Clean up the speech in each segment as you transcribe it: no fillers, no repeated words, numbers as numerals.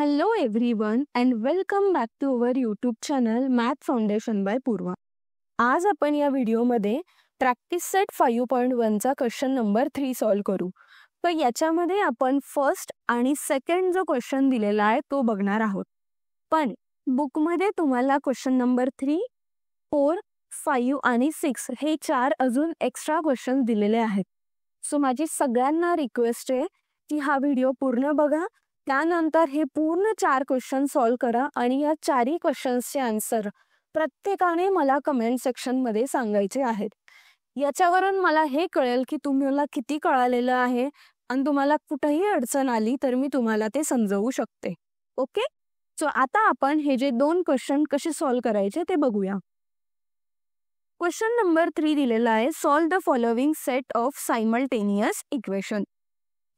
Hello everyone and welcome back to our YouTube channel Math Foundation by Purva. आज आपण या व्हिडिओमध्ये practice set 5.1 चा क्वेश्चन नंबर 3 सॉल्व करू. तर याच्यामध्ये आपण फर्स्ट आणि सेकंड जो क्वेश्चन दिलेला आहे तो बघणार आहोत. पण बुकमध्ये तुम्हाला क्वेश्चन नंबर 3, 4, 5 आणि 6 हे 4 अजून एक्स्ट्रा क्वेश्चन दिलेले आहेत. सो माझी सगळ्यांना रिक्वेस्ट आहे की हा व्हिडिओ पूर्ण बघा. त्यानंतर हे पूर्ण 4 क्वेश्चन सॉल्व करा आणि या 4ही क्वेश्चन्सचे आन्सर प्रत्येकाने मला कमेंट सेक्शन मध्ये सांगायचे आहेत. याच्यावरून मला हे कळेल की तुम्हाला किती कळालेलं आहे आणि तुम्हाला कुठेही अडचण आली तर मी तुम्हाला ते समजावू शकते. ओके, सो आता आपण हे जे 2 क्वेश्चन कसे सॉल्व करायचे ते बघूया. क्वेश्चन नंबर 3 दिलेला आहे, solve the following set of simultaneous equation.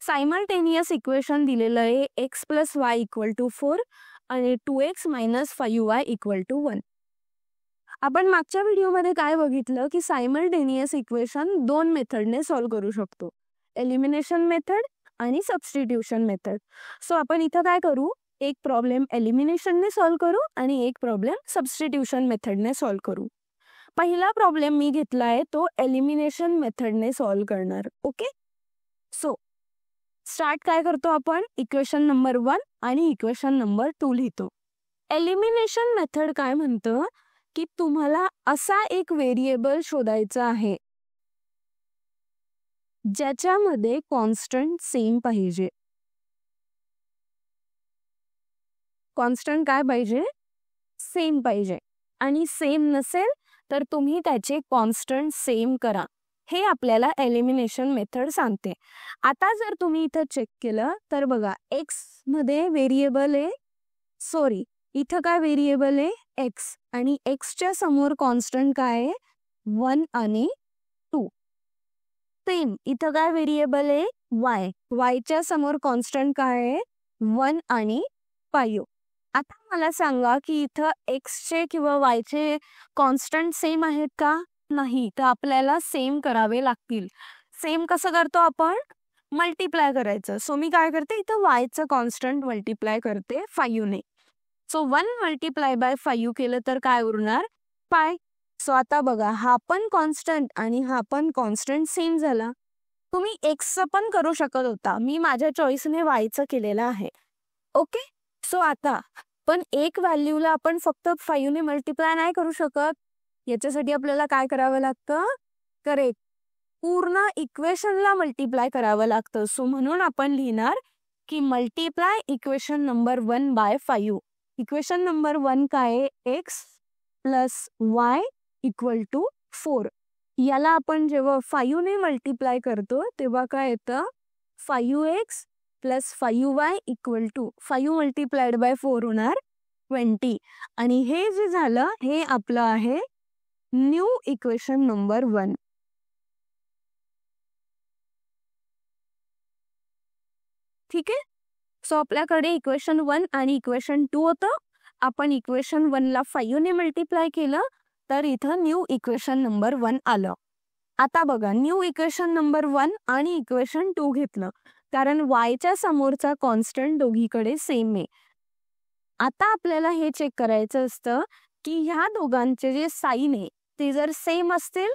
Simultaneous equation दिलेलं आहे x + y = 4 आणि 2x - 5y = 1. आपण मागच्या व्हिडिओमध्ये काय बघितलं की सायमल्टेनियस इक्वेशन 2 मेथडने सॉल्व करू शकतो, एलिमिनेशन मेथड आणि सबस्टिट्यूशन मेथड. सो आपण इथं काय करू, एक प्रॉब्लेम एलिमिनेशनने सॉल्व करू आणि एक प्रॉब्लेम सबस्टिट्यूशन मेथडने सॉल्व करू. पहिला प्रॉब्लेम मी घेतला आहे तो एलिमिनेशन मेथडने सॉल्व करणार. ओके, सो स्टार्ट काय करतो आपण, इक्वेशन नंबर 1 आणि इक्वेशन नंबर 2 लिहितो. एलिमिनेशन मेथड काय म्हणतं की तुम्हाला असा एक व्हेरिएबल शोधायचा आहे ज्याच्यामध्ये कॉन्स्टंट सेम पाहिजे. कॉन्स्टंट काय पाहिजे, सेम पाहिजे. आणि सेम नसेल तर तुम्ही त्याचे कॉन्स्टंट सेम करा. हे आपल्याला एलिमिनेशन मेथड सांगते. आता जर तुम्ही इथं चेक केलं तर बघा, एक्स मध्ये व्हेरिएबल आहे, सॉरी इथं काय व्हेरिएबल आहे एक्स, आणि एक्सच्या समोर कॉन्स्टंट काय आहे 1 आणि 2. सेम इथं काय व्हेरिएबल आहे वाय, वायच्या समोर कॉन्स्टंट काय आहे 1 आणि 5. आता मला सांगा की इथं एक्सचे किंवा वायचे कॉन्स्टंट सेम आहेत का, नाही, तर आपल्याला सेम करावे लागतील. सेम कसं करतो आपण, मल्टिप्लाय करायचं. सो मी काय करते, इथं वायचं कॉन्स्टंट मल्टिप्लाय करते 5 ने. सो 1 × 5 केलं तर काय उरणार 5. सो आता बघा, हा पण कॉन्स्टंट आणि हा पण कॉन्स्टंट सेम झाला. तुम्ही एक्सचं पण करू शकत होता, मी माझ्या चॉईसने वायचं केलेलं आहे. ओके, सो आता पण एक व्हॅल्यूला आपण फक्त 5 ने मल्टिप्लाय नाही करू शकत. याच्यासाठी आपल्याला काय करावं लागतं, करेक्ट, पूर्ण इक्वेशनला मल्टिप्लाय करावं लागतं. सो म्हणून आपण लिहिणार की multiply equation number 1 / 5. Equation number 1 काय आहे, x + y = 4. याला आपण जेव्हा 5 ने मल्टिप्लाय करतो तेव्हा काय येतं, 5x + 5y = 5 × 4 होणार 20. आणि हे जे झालं हे आपलं आहे न्यू इक्वेशन नंबर 1. ठीक आहे, सो आपल्याकडे इक्वेशन 1 आणि इक्वेशन 2 होतं. आपण इक्वेशन 1 ला 5 ने मल्टिप्लाय केलं तर इथं न्यू इक्वेशन नंबर 1 आलं. आता बघा, न्यू इक्वेशन नंबर 1 आणि इक्वेशन 2 घेतलं कारण वायच्या समोरचा कॉन्स्टंट दोघीकडे सेम आहे. आता आपल्याला हे चेक करायचं असतं की ह्या दोघांचे जे साइन आहे ते जर सेम असतील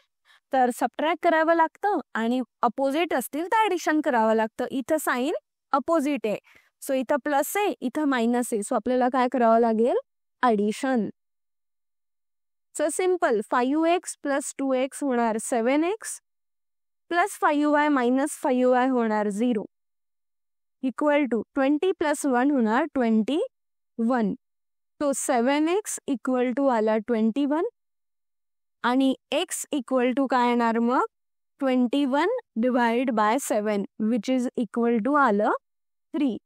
तर सबट्रॅक्ट करावं लागतं आणि अपोजिट असतील तर ऍडिशन करावं लागतं. इथं साइन अपोजिट आहे, सो इथं प्लस आहे, इथं मायनस आहे. सो आपल्याला काय करावं लागेल, addition. So simple, 5x + 2x होणार 7x + 5y - 5y होणार 0 = 20 + 1 होणार 21. तो 7x = आला 21 आणि x = काय येणार मग 21 / 7 विच इज = आलं 3.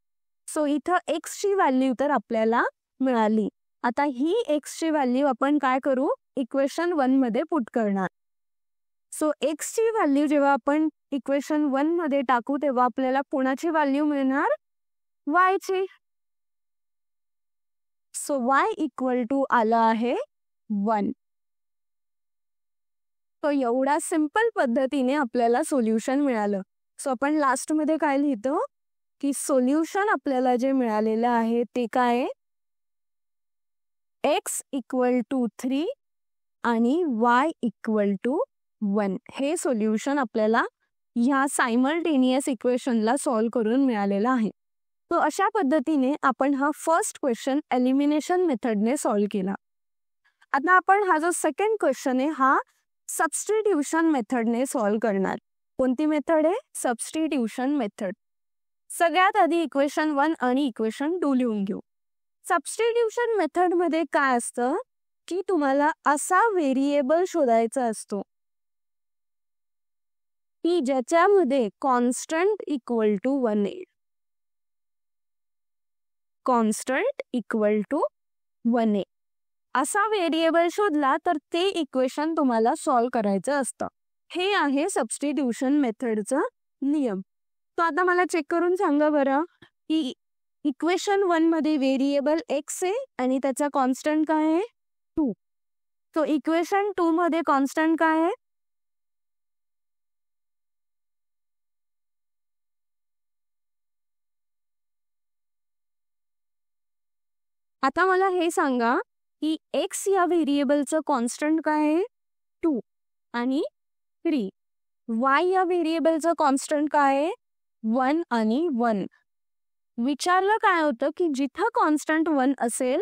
सो इथं x ची व्हॅल्यू तर आपल्याला मिळाली. आता ही x ची व्हॅल्यू आपण काय करू, इक्वेशन 1 मध्ये पुट करणार. सो x ची व्हॅल्यू जेव्हा आपण इक्वेशन 1 मध्ये टाकू तेव्हा आपल्याला कोणाची व्हॅल्यू मिळणार, y ची. सो y = आलं आहे 1. तो एवढा सिंपल पद्धतीने आपल्याला सोल्युशन मिळालं. सो आपण लास्ट मध्ये काय लिहितो की सोल्युशन आपल्याला जे मिळालेलं आहे ते काय, x इक्वल टू 3 आणि y इक्वल टू 1 हे सोल्युशन आपल्याला ह्या सायमल्टेनियस इक्वेशनला सॉल्व्ह करून मिळालेला आहे. तो अशा पद्धतीने आपण हा फर्स्ट क्वेश्चन एलिमिनेशन मेथडने सॉल्व्ह केला. आता आपण हा जो सेकंड क्वेश्चन आहे हा सबस्टिट्यूशन मेथडने सॉल्व्ह करणार. कोणती मेथड आहे, सबस्टिट्यूशन मेथड. सगळ्यात आधी इक्वेशन 1 आणि इक्वेशन 2 लिहून घेऊ. सबस्टिट्यूशन मेथड मध्ये काय असतं की तुम्हाला असा व्हेरिएबल शोधायचा असतो की ज्याच्यामध्ये कॉन्स्टंट इक्वल टू 1 येईल. कॉन्स्टंट इक्वल टू 1 येईल असा व्हेरिएबल शोधला तर ते इक्वेशन तुम्हाला सॉल्व्ह करायचं असतं. हे आहे सबस्टिट्यूशन मेथडचा नियम. तो आता मला चेक करून सांगा बरं की इक्वेशन 1 मध्ये व्हेरिएबल x आहे आणि त्याचा कॉन्स्टंट काय आहे 2. तो इक्वेशन 2 मध्ये कॉन्स्टंट काय आहे, आता मला हे सांगा की x या व्हेरिएबलचं कॉन्स्टंट काय आहे 2 आणि 3. y या व्हेरिएबलचं कॉन्स्टंट काय आहे 1 आणि 1. विचारलं काय होतं की जिथं कॉन्स्टंट 1 असेल,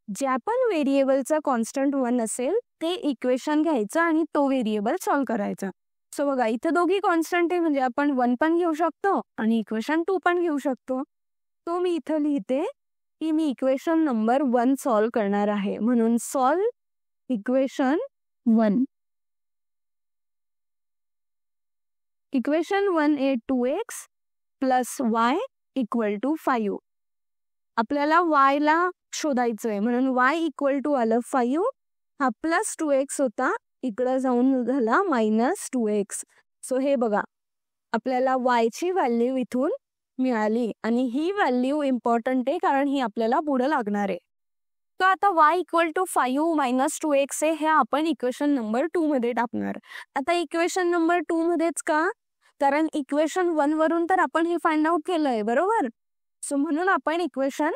ज्या पण व्हेरिएबलचा कॉन्स्टंट 1 असेल ते इक्वेशन घ्यायचं आणि तो व्हेरिएबल सॉल्व्ह करायचा. सो बघा इथं दोघी कॉन्स्टंट आहे म्हणजे आपण 1 पण घेऊ शकतो आणि इक्वेशन 2 पण घेऊ शकतो. तो मी इथं लिहिते की मी इक्वेशन नंबर 1 सॉल्व्ह करणार आहे. म्हणून सॉल्व्ह इक्वेशन 1. इक्वेशन 1 आहे 2x plus y equal to 5. आपल्याला y ला शोधायचं आहे म्हणून y इक्वल टू आलं 5. हा प्लस 2x होता, इकडं जाऊन झाला मायनस 2x. सो हे बघा आपल्याला y ची व्हॅल्यू इथून मिळाली आणि ही व्हॅल्यू इम्पॉर्टंट आहे कारण ही आपल्याला पुढे लागणार आहे. तर आता y equal to 5 minus 2x आहे हे आपण इक्वेशन नंबर 2 मध्ये टाकणार. आता इक्वेशन नंबर 2 मध्येच का, कारण इक्वेशन 1 वरून तर आपण हे फाइंड आउट केलंय बरोबर. सो म्हणून आपण इक्वेशन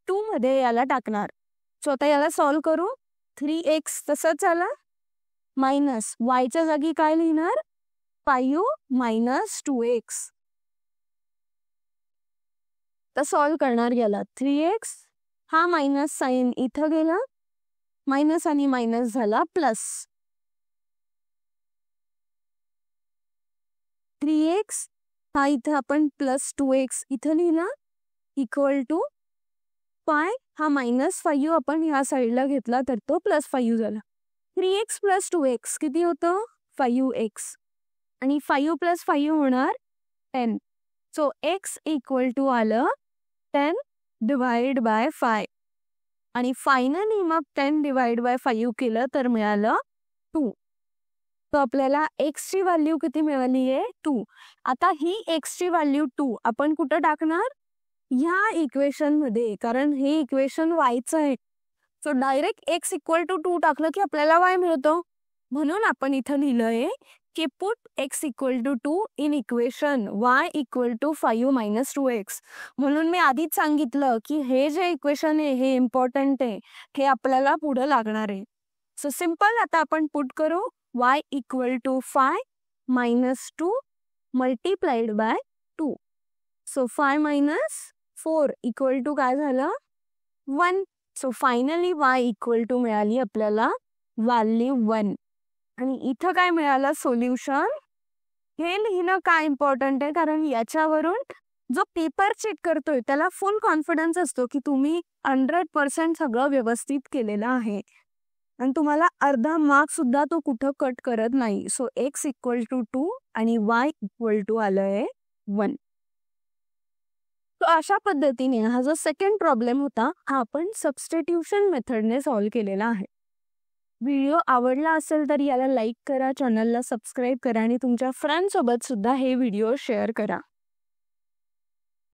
2 मध्ये याला टाकणार. सो आता याला सॉल्व्ह करू. 3x तसंच आला मायनस y च्या जागी काय लिहिणार 5 मायनस 2x. तर सॉल्व्ह करणार याला 3x, हा मायनस साइन इथं गेला, मायनस आणि मायनस झाला प्लस. 3x हा इथं आपण प्लस 2x इथं लिहिला इक्वल टू 5, हा मायनस 5 आपण ह्या साईडला घेतला तर तो प्लस 5 झाला. 3x प्लस 2x किती होतं 5x आणि 5 प्लस 5 होणार 10. सो x इक्वल टू आलं 10 डिवाइड बाय 5 आणि फायनली मग 10 डिवाइड बाय 5 केलं तर मिळालं 2. तर आपल्याला x ची व्हॅल्यू किती मिळाली आहे 2. आता ही x ची व्हॅल्यू 2 आपण कुठं टाकणार ह्या इक्वेशन मध्ये, कारण हे इक्वेशन y चं आहे. So direct x equal to 2 टाकलं की आपल्याला y मिळतो. म्हणून आपण इथं लिहिलंय की put x equal to 2 in equation y equal to 5 minus 2x. म्हणून मी आधीच सांगितलं की हे जे इक्वेशन आहे हे इम्पॉर्टंट आहे, हे आपल्याला पुढे लागणार आहे. सो सिंपल आता आपण पुट करू y equal to 5 minus 2 multiplied by 2. So 5 minus 4 equal to काय झालं 1. So finally y equal to मिळाली आपल्याला व्हॅल्यू 1 आणि इथं काय मिळालं सोल्युशन. हे लिहिणं काय इम्पॉर्टंट आहे कारण याच्यावरून जो पेपर चेक करतोय त्याला फुल कॉन्फिडन्स असतो की तुम्ही 100% सगळं व्यवस्थित केलेलं आहे आणि तुम्हाला अर्धा मार्क सुद्धा तो कुठं कट करत नाही. सो x इक्वल टू 2 आणि y इक्वल टू आलंय 1. तो अशा पद्धतीने हा जो सेकंड प्रॉब्लेम होता हा आपण सबस्टिट्यूशन मेथडने सॉल्व्ह केलेला आहे. व्हिडिओ आवडला असेल तर याला लाईक करा, चॅनलला सबस्क्राईब करा आणि तुमच्या फ्रेंड्स सोबत सुद्धा हे व्हिडिओ शेअर करा.